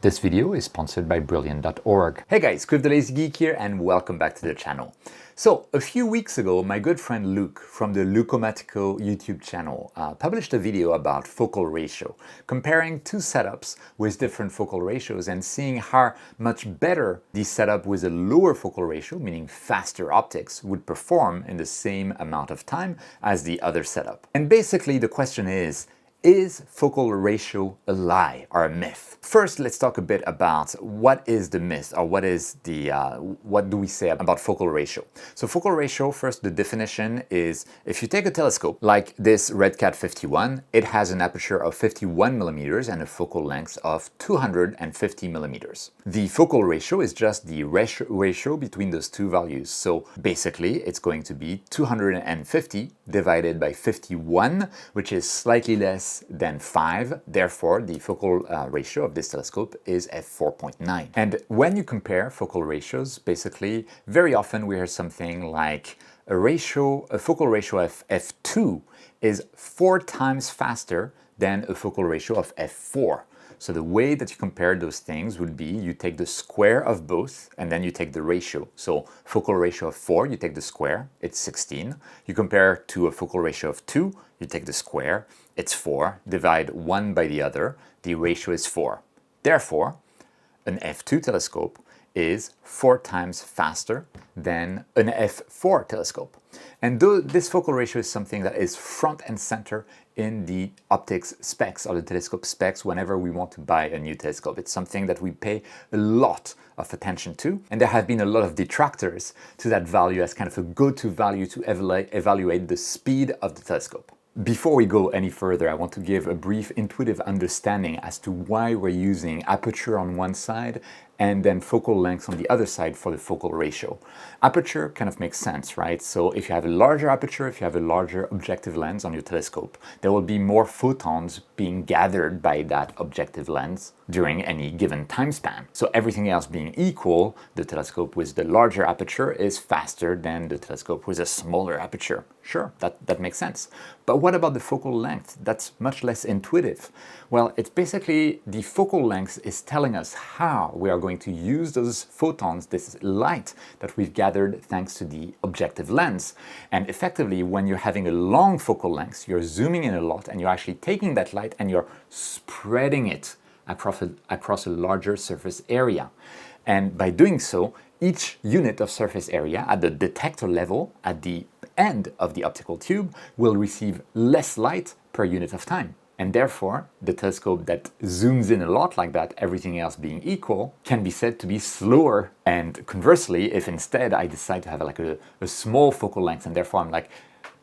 This video is sponsored by Brilliant.org. Hey guys, Quiv the Lazy Geek here and welcome back to the channel. So, a few weeks ago, my good friend Luke from the Lucomatico YouTube channel published a video about focal ratio, comparing two setups with different focal ratios and seeing how much better the setup with a lower focal ratio, meaning faster optics, would perform in the same amount of time as the other setup. And basically the question is focal ratio a lie or a myth? First, let's talk a bit about what is the myth, or what do we say about focal ratio. So focal ratio, first, the definition is if you take a telescope like this Red Cat 51, it has an aperture of 51 millimeters and a focal length of 250 millimeters. The focal ratio is just the ratio between those two values. So basically, it's going to be 250 divided by 51, which is slightly less than 5. Therefore, the focal ratio of this telescope is f4.9. And when you compare focal ratios, basically, very often we hear something like a focal ratio of f2 is 4 times faster than a focal ratio of f4. So the way that you compare those things would be you take the square of both and then you take the ratio. So focal ratio of 4, you take the square, it's 16. You compare to a focal ratio of 2, you take the square, it's 4. Divide one by the other, the ratio is 4. Therefore, an f2 telescope is 4 times faster than an f4 telescope. And this focal ratio is something that is front and center in the optics specs or the telescope specs whenever we want to buy a new telescope. It's something that we pay a lot of attention to, and there have been a lot of detractors to that value as kind of a go-to value to evaluate the speed of the telescope. Before we go any further, I want to give a brief intuitive understanding as to why we're using aperture on one side and then focal length on the other side for the focal ratio. Aperture kind of makes sense, right? So if you have a larger aperture, if you have a larger objective lens on your telescope, there will be more photons being gathered by that objective lens during any given time span. So everything else being equal, the telescope with the larger aperture is faster than the telescope with a smaller aperture. Sure, that makes sense. But what about the focal length? That's much less intuitive. Well, it's basically the focal length is telling us how we are going to use those photons, this light that we've gathered thanks to the objective lens. And effectively, when you're having a long focal length, you're zooming in a lot and you're actually taking that light and you're spreading it across a larger surface area. And by doing so, each unit of surface area at the detector level, at the end of the optical tube, will receive less light per unit of time. And therefore, the telescope that zooms in a lot like that, everything else being equal, can be said to be slower. And conversely, if instead I decide to have like a small focal length and therefore I'm like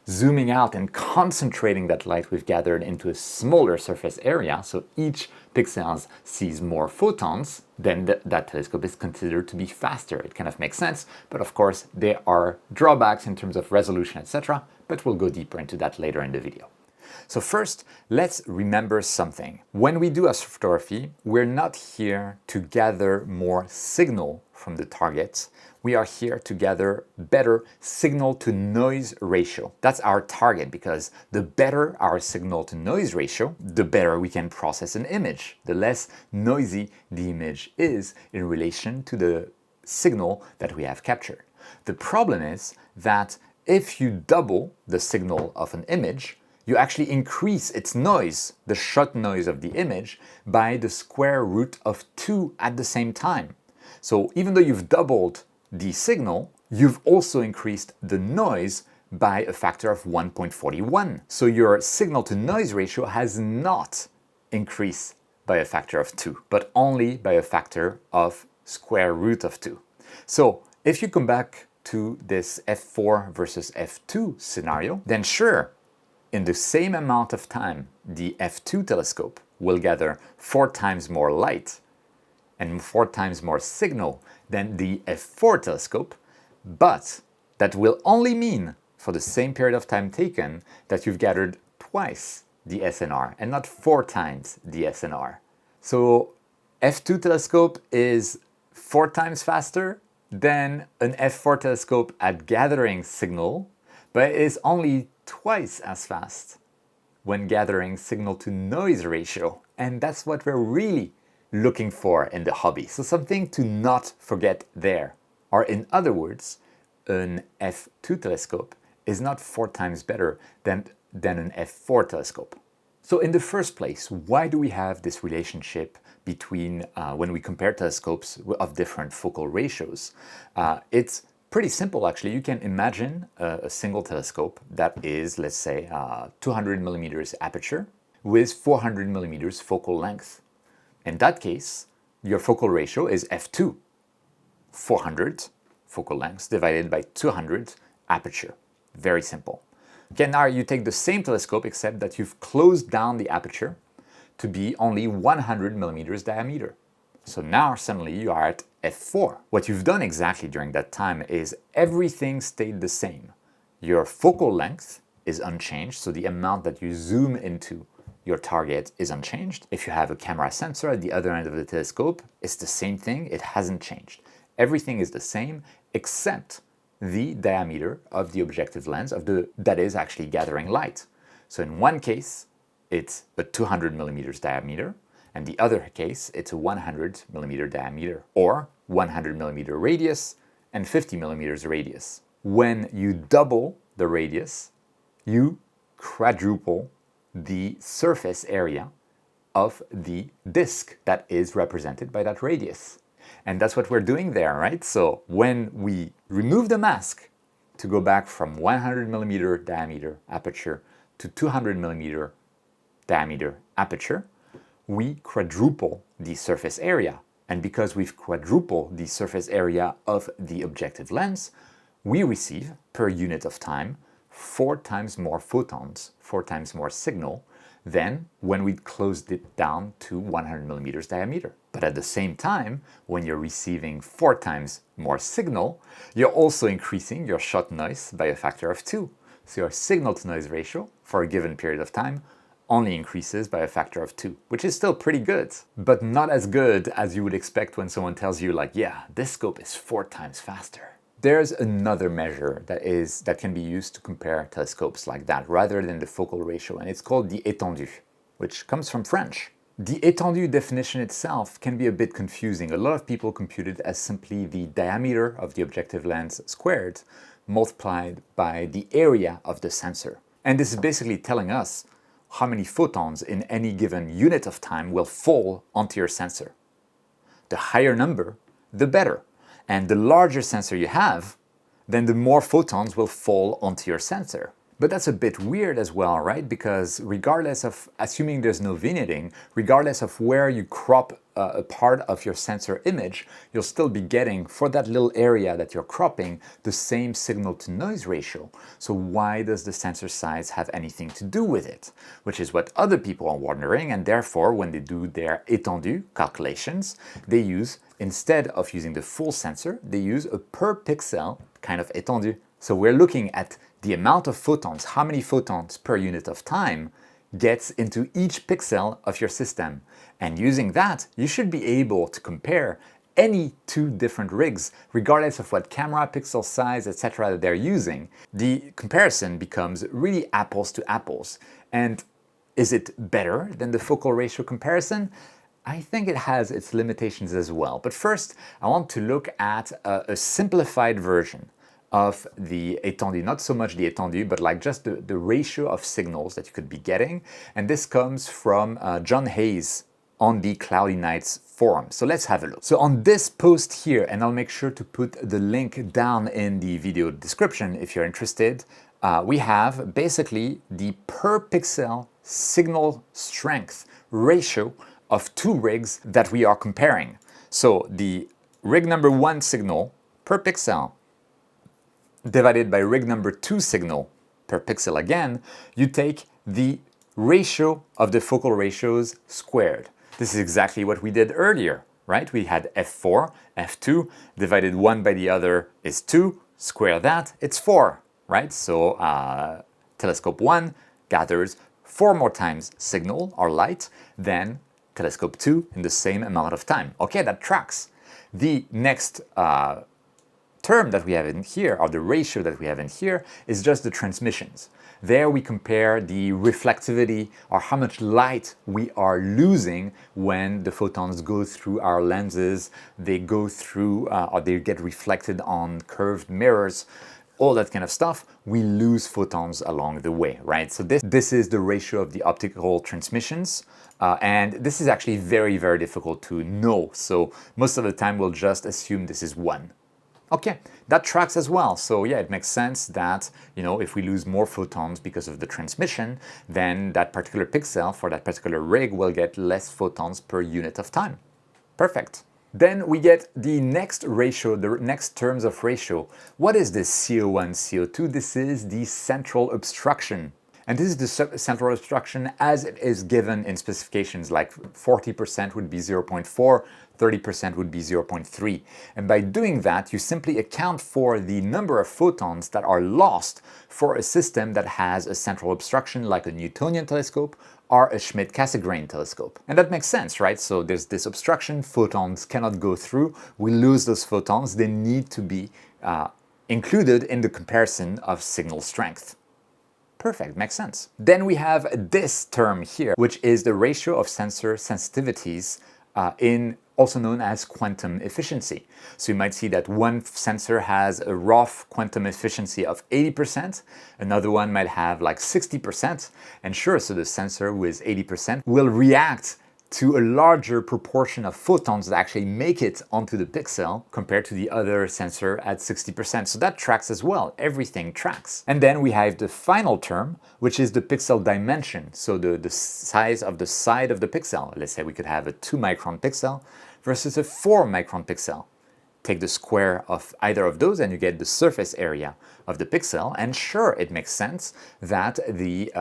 zooming out and concentrating that light we've gathered into a smaller surface area, so each pixel sees more photons, then that telescope is considered to be faster. It kind of makes sense, but of course there are drawbacks in terms of resolution, etc., but we'll go deeper into that later in the video. So first, let's remember something. When we do astrophotography, we're not here to gather more signal from the target. We are here to gather better signal-to-noise ratio. That's our target, because the better our signal-to-noise ratio, the better we can process an image, the less noisy the image is in relation to the signal that we have captured. The problem is that if you double the signal of an image, you actually increase its noise, the shot noise of the image, by the square root of 2 at the same time. So even though you've doubled the signal, you've also increased the noise by a factor of 1.41. So your signal-to-noise ratio has not increased by a factor of 2, but only by a factor of square root of 2. So if you come back to this f4 versus f2 scenario, then sure, in the same amount of time, the f2 telescope will gather 4 times more light and 4 times more signal than the f4 telescope, but that will only mean, for the same period of time taken, that you've gathered twice the SNR and not 4 times the SNR. So f2 telescope is 4 times faster than an f4 telescope at gathering signal, but it is only twice as fast when gathering signal-to-noise ratio. And that's what we're really looking for in the hobby. So something to not forget there. Or in other words, an f2 telescope is not 4 times better than an f4 telescope. So in the first place, why do we have this relationship between when we compare telescopes of different focal ratios? It's pretty simple, actually. You can imagine a single telescope that is, let's say, 200 millimeters aperture with 400 millimeters focal length. In that case, your focal ratio is f2, 400 focal length divided by 200 aperture. Very simple. Okay, now you take the same telescope except that you've closed down the aperture to be only 100 millimeters diameter. So now suddenly you are at f4. What you've done exactly during that time is everything stayed the same. Your focal length is unchanged, so the amount that you zoom into your target is unchanged. If you have a camera sensor at the other end of the telescope, it's the same thing, it hasn't changed. Everything is the same except the diameter of the objective lens that is actually gathering light. So in one case, it's a 200 millimeters diameter, and the other case, it's a 100 millimeter diameter, or 100 millimeter radius and 50 millimeters radius. When you double the radius, you quadruple the surface area of the disk that is represented by that radius. And that's what we're doing there, right? So when we remove the mask to go back from 100 millimeter diameter aperture to 200 millimeter diameter aperture, we quadruple the surface area. And because we've quadrupled the surface area of the objective lens, we receive, per unit of time, 4 times more photons, 4 times more signal than when we closed it down to 100 millimeters diameter. But at the same time, when you're receiving 4 times more signal, you're also increasing your shot noise by a factor of 2. So your signal to noise ratio for a given period of time only increases by a factor of 2, which is still pretty good, but not as good as you would expect when someone tells you like, yeah, this scope is 4 times faster. There's another measure that can be used to compare telescopes like that rather than the focal ratio, and it's called the étendue, which comes from French. The étendue definition itself can be a bit confusing. A lot of people compute it as simply the diameter of the objective lens squared multiplied by the area of the sensor. And this is basically telling us how many photons in any given unit of time will fall onto your sensor. The higher number, the better. And the larger sensor you have, then the more photons will fall onto your sensor. But that's a bit weird as well, right? Because regardless of, assuming there's no vignetting, regardless of where you crop a part of your sensor image, you'll still be getting, for that little area that you're cropping, the same signal to noise ratio. So why does the sensor size have anything to do with it? Which is what other people are wondering, and therefore when they do their étendue calculations, they use, instead of using the full sensor, they use a per pixel kind of étendue. So we're looking at the amount of photons, how many photons per unit of time gets into each pixel of your system. And using that, you should be able to compare any 2 different rigs, regardless of what camera, pixel size, etc. that they're using. The comparison becomes really apples to apples. And is it better than the focal ratio comparison? I think it has its limitations as well. But first, I want to look at a simplified version of the étendue, not so much the étendue, but like just the ratio of signals that you could be getting. And this comes from John Hayes on the Cloudy Nights forum. So let's have a look. So on this post here, and I'll make sure to put the link down in the video description if you're interested, we have basically the per pixel signal strength ratio of 2 rigs that we are comparing. So the rig number 1 signal per pixel divided by rig number 2 signal per pixel again, you take the ratio of the focal ratios squared. This is exactly what we did earlier, right? We had f4, f2, divided one by the other is 2, square that, it's 4, right? So telescope 1 gathers 4 more times signal or light than telescope 2 in the same amount of time. Okay, that tracks. The next term that we have in here, or the ratio that we have in here, is just the transmissions. There we compare the reflectivity, or how much light we are losing when the photons go through our lenses, they go through or they get reflected on curved mirrors, all that kind of stuff. We lose photons along the way, right? So this is the ratio of the optical transmissions. And this is actually very, very difficult to know. So most of the time we'll just assume this is 1. Okay, that tracks as well. So yeah, it makes sense that, if we lose more photons because of the transmission, then that particular pixel for that particular rig will get less photons per unit of time. Perfect. Then we get the next ratio, the next terms of ratio. What is this CO1, CO2? This is the central obstruction. And this is the central obstruction as it is given in specifications, like 40% would be 0.4, 30% would be 0.3. And by doing that, you simply account for the number of photons that are lost for a system that has a central obstruction, like a Newtonian telescope or a Schmidt-Cassegrain telescope. And that makes sense, right? So there's this obstruction, photons cannot go through, we lose those photons, they need to be included in the comparison of signal strength. Perfect, makes sense. Then we have this term here, which is the ratio of sensor sensitivities also known as quantum efficiency. So you might see that one sensor has a rough quantum efficiency of 80%, another one might have like 60%, and sure, so the sensor with 80% will react to a larger proportion of photons that actually make it onto the pixel compared to the other sensor at 60%. So that tracks as well, everything tracks. And then we have the final term, which is the pixel dimension. So the size of the side of the pixel. Let's say we could have a 2 micron pixel versus a 4 micron pixel. Take the square of either of those and you get the surface area of the pixel, and sure, it makes sense that the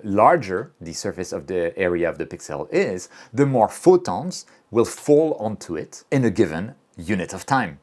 larger the surface of the area of the pixel is, the more photons will fall onto it in a given unit of time.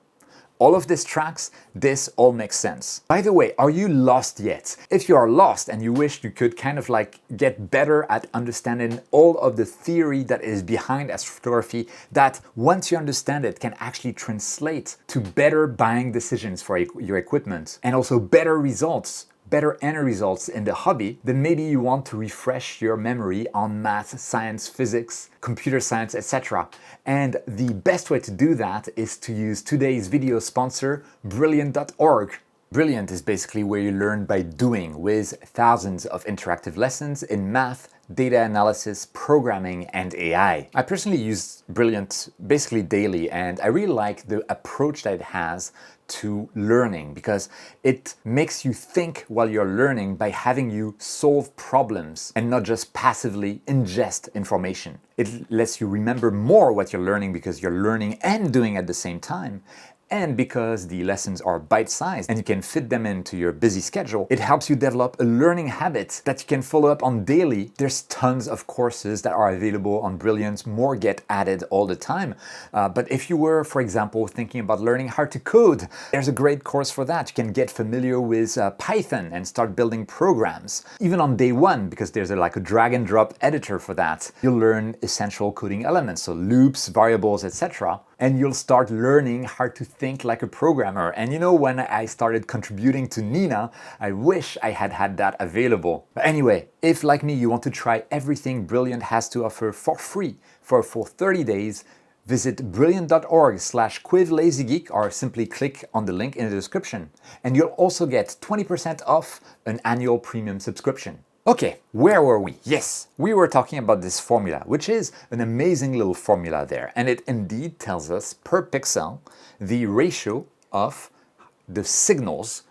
All of this tracks, this all makes sense. By the way, are you lost yet? If you are lost and you wish you could kind of like get better at understanding all of the theory that is behind astrophotography, that once you understand it can actually translate to better buying decisions for your equipment and also better results, better end results in the hobby, then maybe you want to refresh your memory on math, science, physics, computer science, etc. And the best way to do that is to use today's video sponsor, Brilliant.org. Brilliant is basically where you learn by doing, with thousands of interactive lessons in math, data analysis, programming, and AI. I personally use Brilliant basically daily, and I really like the approach that it has to learning, because it makes you think while you're learning by having you solve problems and not just passively ingest information. It lets you remember more what you're learning because you're learning and doing at the same time. And because the lessons are bite-sized and you can fit them into your busy schedule, it helps you develop a learning habit that you can follow up on daily. There's tons of courses that are available on Brilliant, more get added all the time. But if you were, for example, thinking about learning how to code, there's a great course for that. You can get familiar with Python and start building programs. Even on day one, because there's like a drag and drop editor for that, you'll learn essential coding elements, so loops, variables, etc. And you'll start learning how to think like a programmer. And when I started contributing to Nina, I wish I had had that available. But anyway, if like me, you want to try everything Brilliant has to offer for free for a full 30 days, visit brilliant.org/quizlazygeek or simply click on the link in the description. And you'll also get 20% off an annual premium subscription. Okay, where were we? Yes, we were talking about this formula, which is an amazing little formula there. And it indeed tells us per pixel the ratio of the signals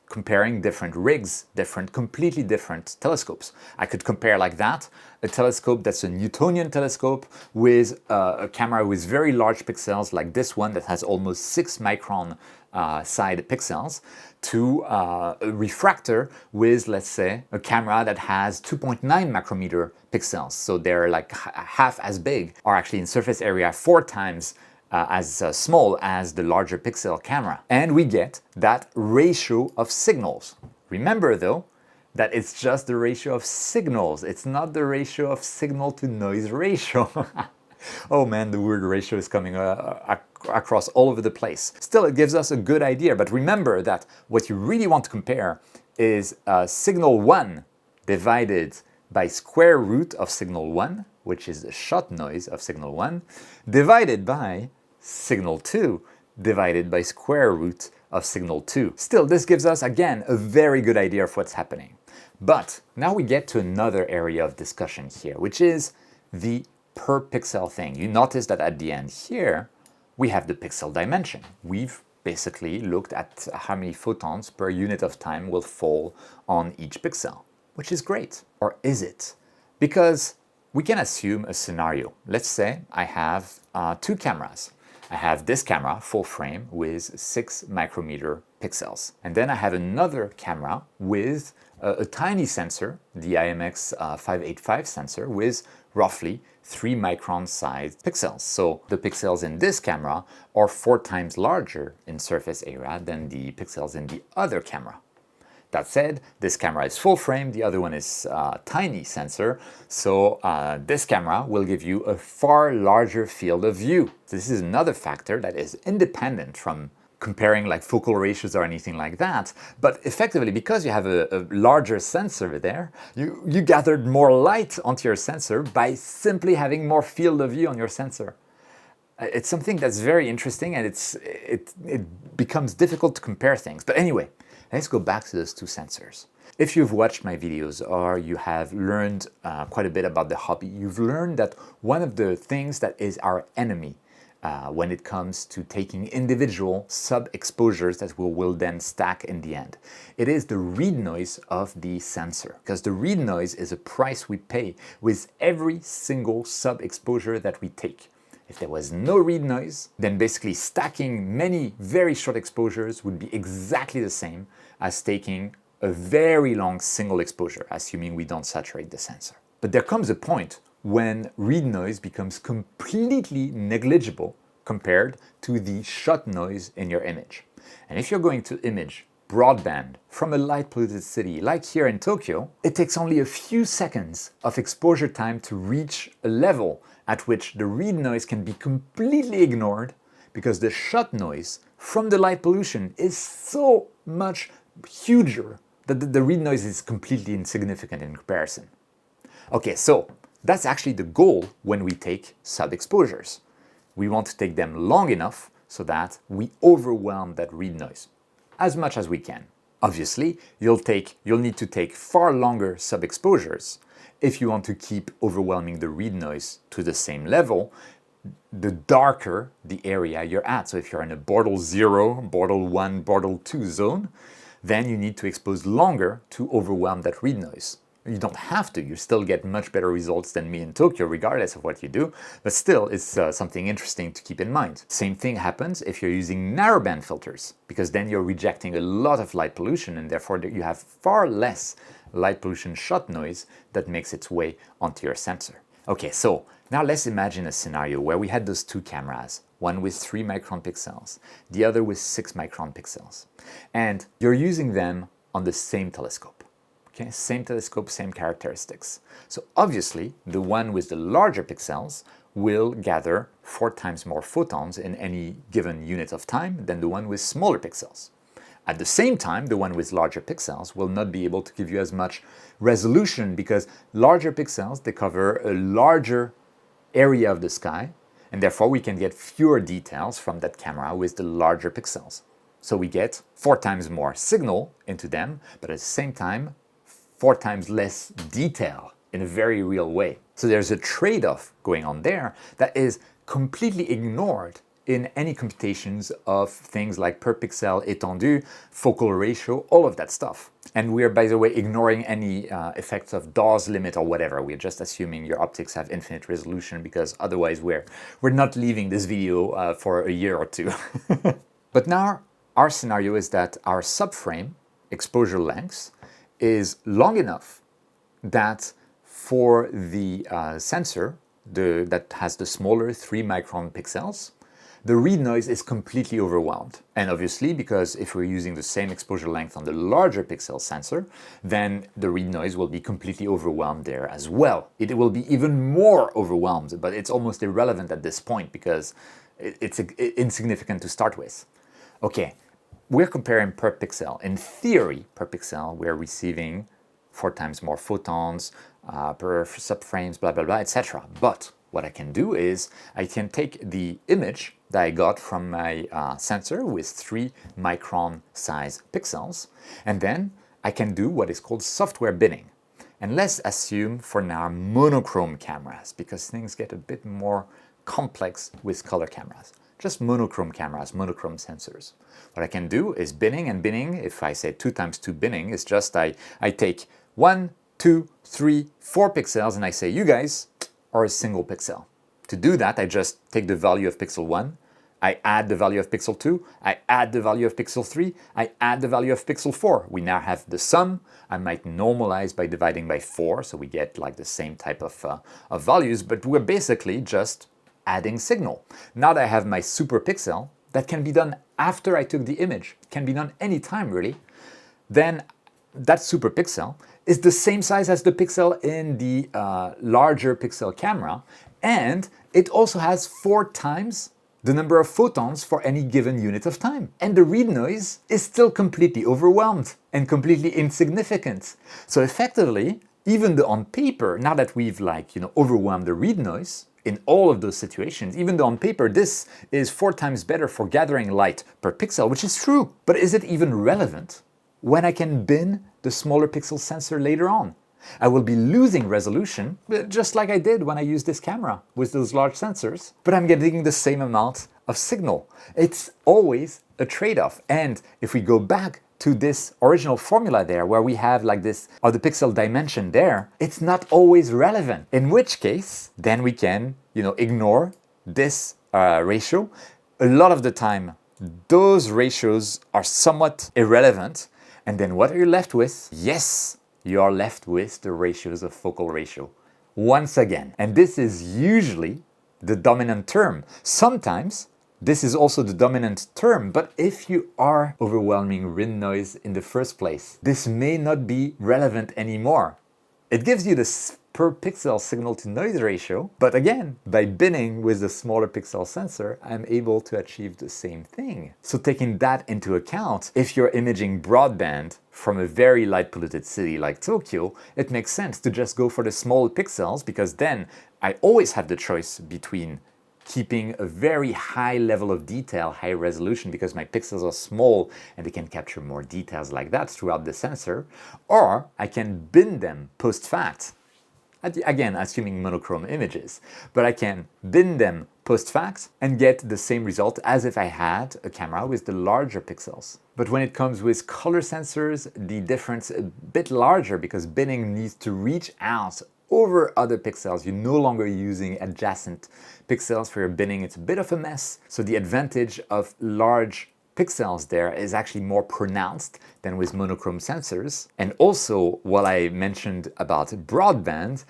comparing different rigs, completely different telescopes. I could compare like that, a telescope that's a Newtonian telescope with a camera with very large pixels like this one that has almost 6 micron side pixels, to a refractor with, let's say, a camera that has 2.9 micrometer pixels. So they're like half as big, or actually in surface area 4 times as small as the larger pixel camera. And we get that ratio of signals. Remember though, that it's just the ratio of signals. It's not the ratio of signal to noise ratio. Oh man, the word ratio is coming across all over the place. Still, it gives us a good idea, but remember that what you really want to compare is signal 1 divided by square root of signal 1, which is the shot noise of signal 1, divided by signal 2 divided by square root of signal 2. Still, this gives us, again, a very good idea of what's happening. But now we get to another area of discussion here, which is the per pixel thing. You notice that at the end here, we have the pixel dimension. We've basically looked at how many photons per unit of time will fall on each pixel, which is great. Or is it? Because we can assume a scenario. Let's say I have two cameras. I have this camera, full frame, with 6 micrometer pixels. And then I have another camera with a tiny sensor, the IMX 585 sensor, with roughly 3 micron sized pixels. So the pixels in this camera are 4 times larger in surface area than the pixels in the other camera. That said, this camera is full frame, the other one is tiny sensor, so this camera will give you a far larger field of view. This is another factor that is independent from comparing like focal ratios or anything like that, but effectively, because you have a larger sensor there, you gathered more light onto your sensor by simply having more field of view on your sensor. It's something that's very interesting, and it becomes difficult to compare things. But anyway, let's go back to those two sensors. If you've watched my videos or you have learned quite a bit about the hobby, you've learned that one of the things that is our enemy when it comes to taking individual sub-exposures that we will then stack in the end. It is the read noise of the sensor, because the read noise is a price we pay with every single sub-exposure that we take. If there was no read noise, then basically stacking many very short exposures would be exactly the same as taking a very long single exposure, assuming we don't saturate the sensor. But there comes a point when read noise becomes completely negligible compared to the shot noise in your image. And if you're going to image broadband from a light polluted city like here in Tokyo, it takes only a few seconds of exposure time to reach a level at which the read noise can be completely ignored, because the shot noise from the light pollution is so much huger that the read noise is completely insignificant in comparison. Okay, so that's actually the goal when we take sub-exposures. We want to take them long enough so that we overwhelm that read noise as much as we can. Obviously, you'll need to take far longer sub-exposures if you want to keep overwhelming the read noise to the same level, the darker the area you're at. So if you're in a Bortle 0, Bortle 1, Bortle 2 zone, then you need to expose longer to overwhelm that read noise. You don't have to, you still get much better results than me in Tokyo regardless of what you do, but still it's something interesting to keep in mind. Same thing happens if you're using narrowband filters, because then you're rejecting a lot of light pollution and therefore you have far less light pollution shot noise that makes its way onto your sensor. Okay, so now let's imagine a scenario where we had those two cameras, one with 3 micron pixels, the other with 6 micron pixels, and you're using them on the same telescope. Okay, same telescope, same characteristics. So obviously, the one with the larger pixels will gather 4 times more photons in any given unit of time than the one with smaller pixels. At the same time, the one with larger pixels will not be able to give you as much resolution, because larger pixels, they cover a larger area of the sky, and therefore we can get fewer details from that camera with the larger pixels. So we get 4 times more signal into them, but at the same time, 4 times less detail in a very real way. So there's a trade-off going on there that is completely ignored in any computations of things like per pixel, Etendue, focal ratio, all of that stuff. And we are, by the way, ignoring any effects of Dawes limit or whatever. We're just assuming your optics have infinite resolution, because otherwise we're not leaving this video for a year or two. But now our scenario is that our subframe exposure length is long enough that for the sensor that has the smaller 3 micron pixels, the read noise is completely overwhelmed. And obviously, because if we're using the same exposure length on the larger pixel sensor, then the read noise will be completely overwhelmed there as well. It will be even more overwhelmed, but it's almost irrelevant at this point because it's insignificant to start with. Okay, we're comparing per pixel. In theory, per pixel, we're receiving 4 times more photons per subframes, blah, blah, blah, etc. But what I can do is I can take the image that I got from my sensor with 3 micron size pixels, and then I can do what is called software binning. And let's assume for now monochrome cameras, because things get a bit more complex with color cameras. Just monochrome cameras, monochrome sensors. What I can do is binning, and binning, if I say 2 times 2 binning, is just I take 1, 2, 3, 4 pixels and I say you guys are a single pixel. To do that, I just take the value of pixel 1, I add the value of pixel 2, I add the value of pixel 3, I add the value of pixel 4. We now have the sum. I might normalize by dividing by 4, so we get like the same type of values, but we're basically just adding signal. Now that I have my super pixel, that can be done after I took the image, it can be done anytime really, then that super pixel is the same size as the pixel in the larger pixel camera, and it also has 4 times the number of photons for any given unit of time. And the read noise is still completely overwhelmed and completely insignificant. So effectively, even though on paper, now that we've overwhelmed the read noise, in all of those situations, even though on paper this is 4 times better for gathering light per pixel, which is true, but is it even relevant when I can bin the smaller pixel sensor later on? I will be losing resolution, just like I did when I used this camera with those large sensors, but I'm getting the same amount of signal. It's always a trade-off. And if we go back to this original formula there, where we have like this, or the pixel dimension there, it's not always relevant. In which case, then we can, ignore this ratio. A lot of the time, those ratios are somewhat irrelevant. And then what are you left with? Yes, you are left with the ratios of focal ratio. Once again, and this is usually the dominant term. Sometimes this is also the dominant term, but if you are overwhelming read noise in the first place, this may not be relevant anymore. It gives you the per pixel signal to noise ratio, but again, by binning with the smaller pixel sensor, I'm able to achieve the same thing. So taking that into account, if you're imaging broadband from a very light polluted city like Tokyo, it makes sense to just go for the small pixels, because then I always have the choice between keeping a very high level of detail, high resolution, because my pixels are small and they can capture more details like that throughout the sensor, or I can bin them post-fact. Again, assuming monochrome images, but I can bin them post-fact and get the same result as if I had a camera with the larger pixels. But when it comes with color sensors, the difference is a bit larger, because binning needs to reach out over other pixels. You're no longer using adjacent pixels for your binning. It's a bit of a mess. So the advantage of large pixels there is actually more pronounced than with monochrome sensors. And also, what I mentioned about broadband,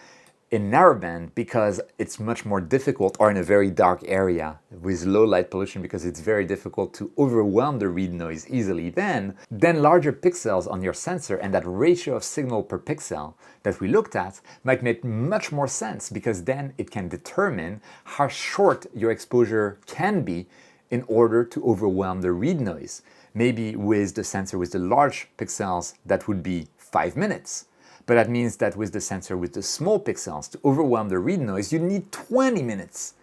in narrowband, because it's much more difficult, or in a very dark area with low light pollution, because it's very difficult to overwhelm the read noise easily, then larger pixels on your sensor and that ratio of signal per pixel that we looked at might make much more sense, because then it can determine how short your exposure can be in order to overwhelm the read noise. Maybe with the sensor with the large pixels, that would be 5 minutes. But that means that with the sensor with the small pixels, to overwhelm the read noise, you need 20 minutes.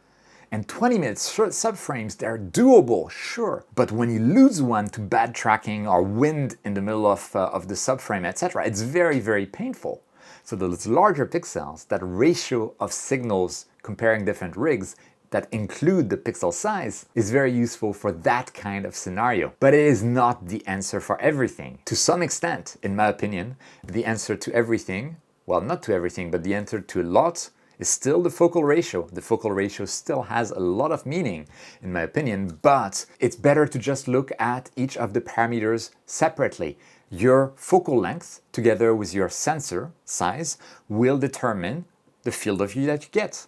And 20 minutes subframes, they're doable, sure. But when you lose one to bad tracking or wind in the middle of the subframe, etc., it's very, very painful. So those larger pixels, that ratio of signals comparing different rigs, that include the pixel size, is very useful for that kind of scenario. But it is not the answer for everything. To some extent, in my opinion, the answer to everything, well, not to everything, but the answer to a lot, is still the focal ratio. The focal ratio still has a lot of meaning, in my opinion, but it's better to just look at each of the parameters separately. Your focal length, together with your sensor size, will determine the field of view that you get.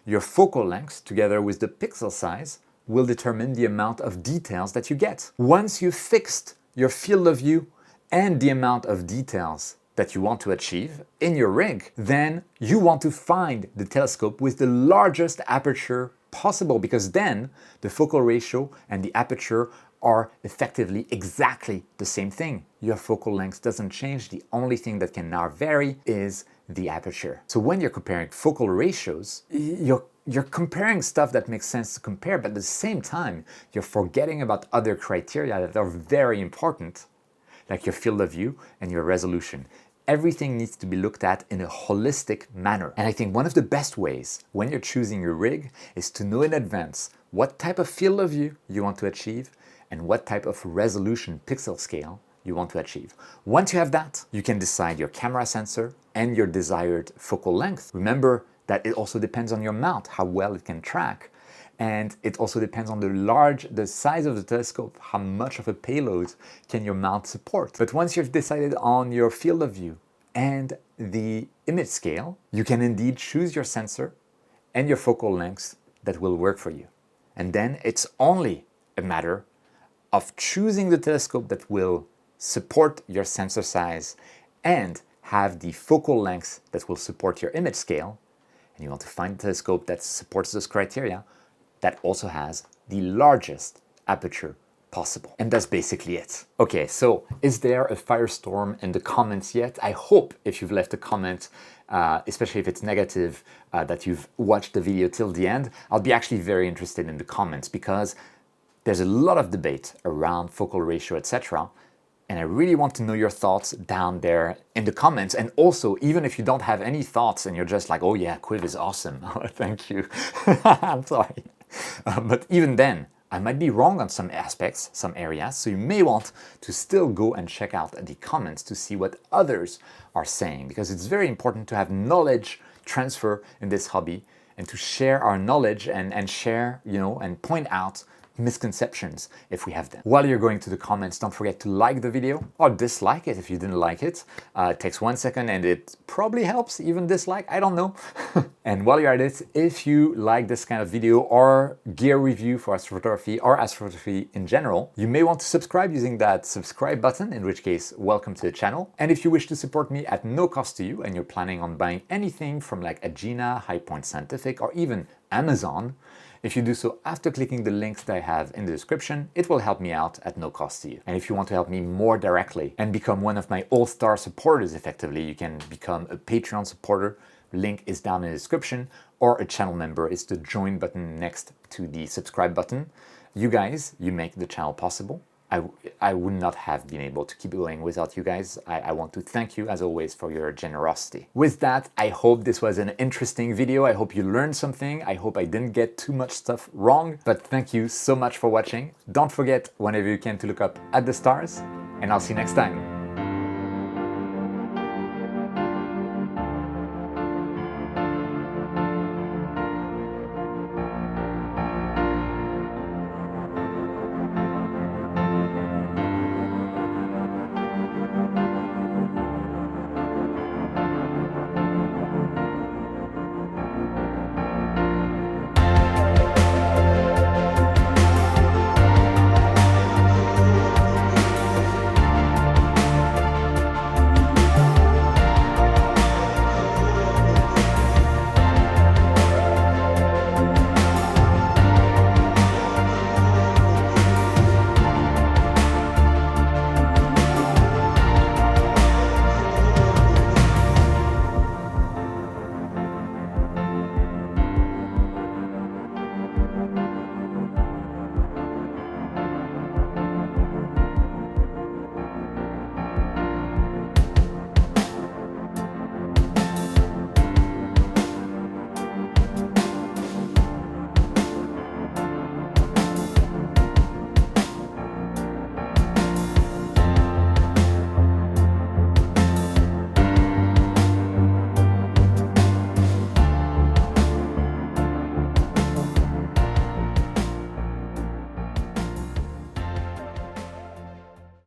Your focal length, together with the pixel size, will determine the amount of details that you get. Once you've fixed your field of view and the amount of details that you want to achieve in your rig, then you want to find the telescope with the largest aperture possible, because then the focal ratio and the aperture are effectively exactly the same thing. Your focal length doesn't change. The only thing that can now vary is the aperture. So when you're comparing focal ratios, you're comparing stuff that makes sense to compare, but at the same time, you're forgetting about other criteria that are very important, like your field of view and your resolution. Everything needs to be looked at in a holistic manner. And I think one of the best ways when you're choosing your rig is to know in advance what type of field of view you want to achieve and what type of resolution pixel scale you want to achieve. Once you have that, you can decide your camera sensor and your desired focal length. Remember that it also depends on your mount, how well it can track. And it also depends on the size of the telescope, how much of a payload can your mount support. But once you've decided on your field of view and the image scale, you can indeed choose your sensor and your focal length that will work for you. And then it's only a matter of choosing the telescope that will support your sensor size and have the focal length that will support your image scale. And you want to find a telescope that supports those criteria, that also has the largest aperture possible. And that's basically it. Okay, so is there a firestorm in the comments yet? I hope if you've left a comment, especially if it's negative, that you've watched the video till the end. I'll be actually very interested in the comments because there's a lot of debate around focal ratio, etc. And I really want to know your thoughts down there in the comments. And also, even if you don't have any thoughts and you're just like, oh yeah, Quiv is awesome. Thank you. I'm sorry. But even then, I might be wrong on some aspects, some areas, so you may want to still go and check out the comments to see what others are saying, because it's very important to have knowledge transfer in this hobby and to share our knowledge and share, and point out misconceptions if we have them. While you're going to the comments, don't forget to like the video or dislike it if you didn't like it. It takes 1 second and it probably helps, even dislike, I don't know. And while you're at it, if you like this kind of video or gear review for astrophotography or astrophotography in general, you may want to subscribe using that subscribe button, in which case, welcome to the channel. And if you wish to support me at no cost to you and you're planning on buying anything from like Agena, High Point Scientific, or even Amazon, if you do so after clicking the links that I have in the description, it will help me out at no cost to you. And if you want to help me more directly and become one of my all-star supporters effectively, you can become a Patreon supporter. Link is down in the description, or a channel member is the join button next to the subscribe button. You guys, you make the channel possible. I would not have been able to keep going without you guys. I want to thank you as always for your generosity. With that, I hope this was an interesting video. I hope you learned something. I hope I didn't get too much stuff wrong, but thank you so much for watching. Don't forget whenever you can to look up at the stars, and I'll see you next time.